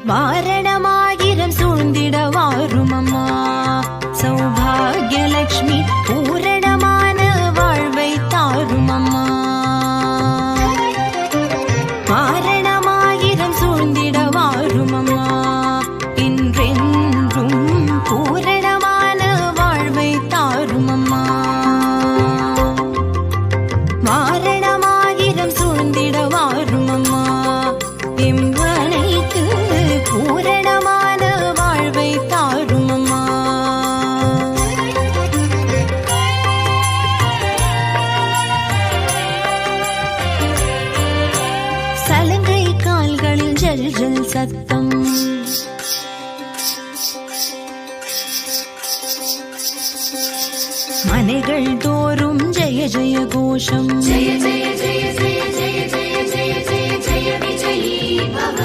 வாரணமாயிரம் சூழ்ந்திட வாரும் அம்மா சௌபாகியலட்சுமி பூரணமான வாழ்வை தாரும் அம்மா வாரணமாயிரம் சூழ்ந்திட வாரும் அம்மா என்றென்றும் பூரணமான வாழ்வை தாரும் அம்மா வாரணமாயிரம் சூழ்ந்திட வாரும் அம்மா எம்மனைக்கு பூரணமான வாழ்வை தாரும் அம்மா சலங்கை கால்களில் ஜல் ஜல் சத்தம் மனைகள் தோறும் ஜெய ஜெய கோஷம் ஜெய ஜெய ஜெய ஜெய ஜெய ஜெய ஜெய ஜெய ஜெய விஜயீ பவ